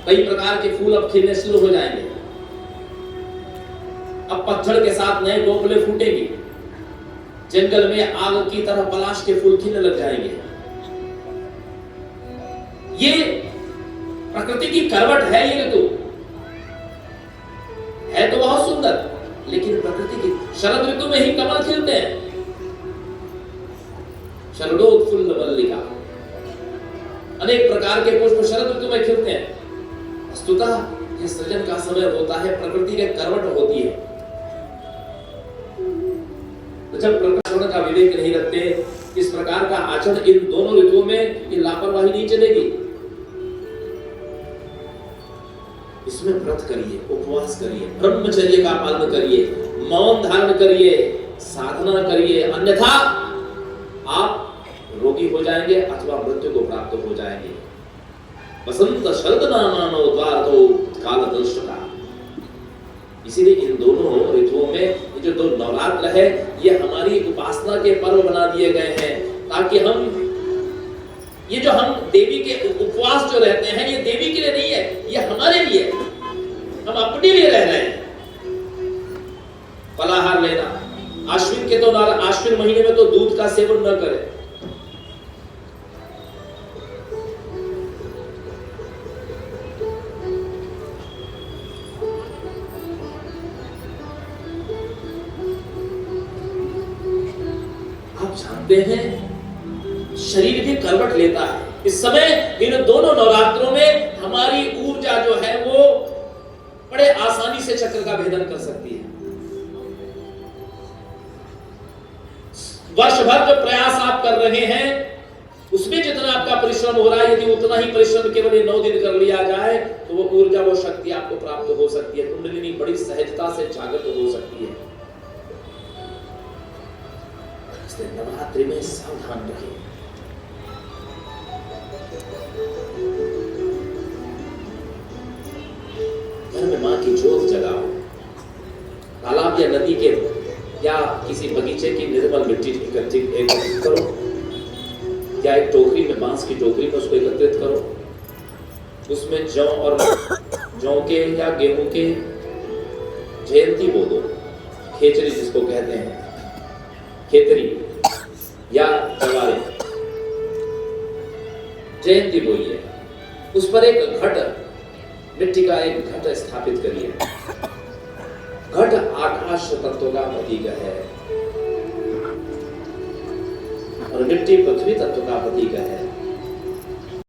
कई प्रकार के फूल अब खिलने शुरू हो जाएंगे। अब पतझड़ के साथ नए कोपले फूटेंगे, जंगल में आग की तरह पलाश के फूल खिलने लग जाएंगे। ये प्रकृति की करवट है। ये ऋतु है तो बहुत सुंदर, लेकिन प्रकृति की शरद ऋतु में ही कमल खिलते हैं। शरदोत्फुल्ल मल्लिका, अनेक प्रकार के पुष्प शरद ऋतु में खिलते हैं। वस्तुतः यह सृजन का समय होता है, प्रकृति के करवट होती है। तो जब प्रकाशन का विवेक नहीं रखते, इस प्रकार का आचरण इन दोनों ऋतुओं में ये लापरवाही नहीं चलेगी। इसमें व्रत करिए, उपवास करिए, ब्रह्मचर्य का पालन करिए, मौन धारण करिए, साधना करिए, अन्यथा आप रोगी हो जाएंगे अथवा मृत्यु को प्राप्त हो जाएंगे। बसंत शरद नामानो द्वारतो काल दर्शका। इसीलिए इन दोनों ऋतुओं में ये जो दो नवरात्र है, ये हमारी उपासना के पर्व बना दिए गए हैं, ताकि हम ये जो हम देवी के उपवास जो रहते हैं, ये देवी के लिए नहीं है, ये हमारे लिए, हम अपने लिए रह रहे हैं। फलाहार लेना, आश्विन के तो आश्विन महीने में तो दूध का सेवन न करें। आप जानते हैं शरीर भी करवट लेता है। इस समय इन दोनों नवरात्रों में हमारी ऊर्जा जो है वो बड़े आसानी से चक्र का भेदन कर सकती है। वर्ष भर जो प्रयास आप कर रहे हैं, उसमें जितना आपका परिश्रम हो रहा है, यदि उतना ही परिश्रम केवल 9 दिन कर लिया जाए, तो वो ऊर्जा, वो शक्ति आपको प्राप्त हो सकती है। कुंडलिनी बड़ी सहजता से जागृत हो सकती है। नवरात्रि में सावधान रहिए। घर में मां की ज्योत जगाओ। तालाब या नदी के या किसी बगीचे की निर्मल मिट्टी एकत्रित करो, या एक टोकरी में, बांस की टोकरी में उसको एकत्रित करो। उसमें जौ के या गेहूं के जयंती बो दो, खेचरी जिसको कहते हैं, खेतरी या जवारे, जयंती बोइए। उस पर एक घट, मिट्टी का एक घट स्थापित करिए। घट आकाश तत्व का प्रतीक है और मिट्टी पृथ्वी तत्व का प्रतीक है।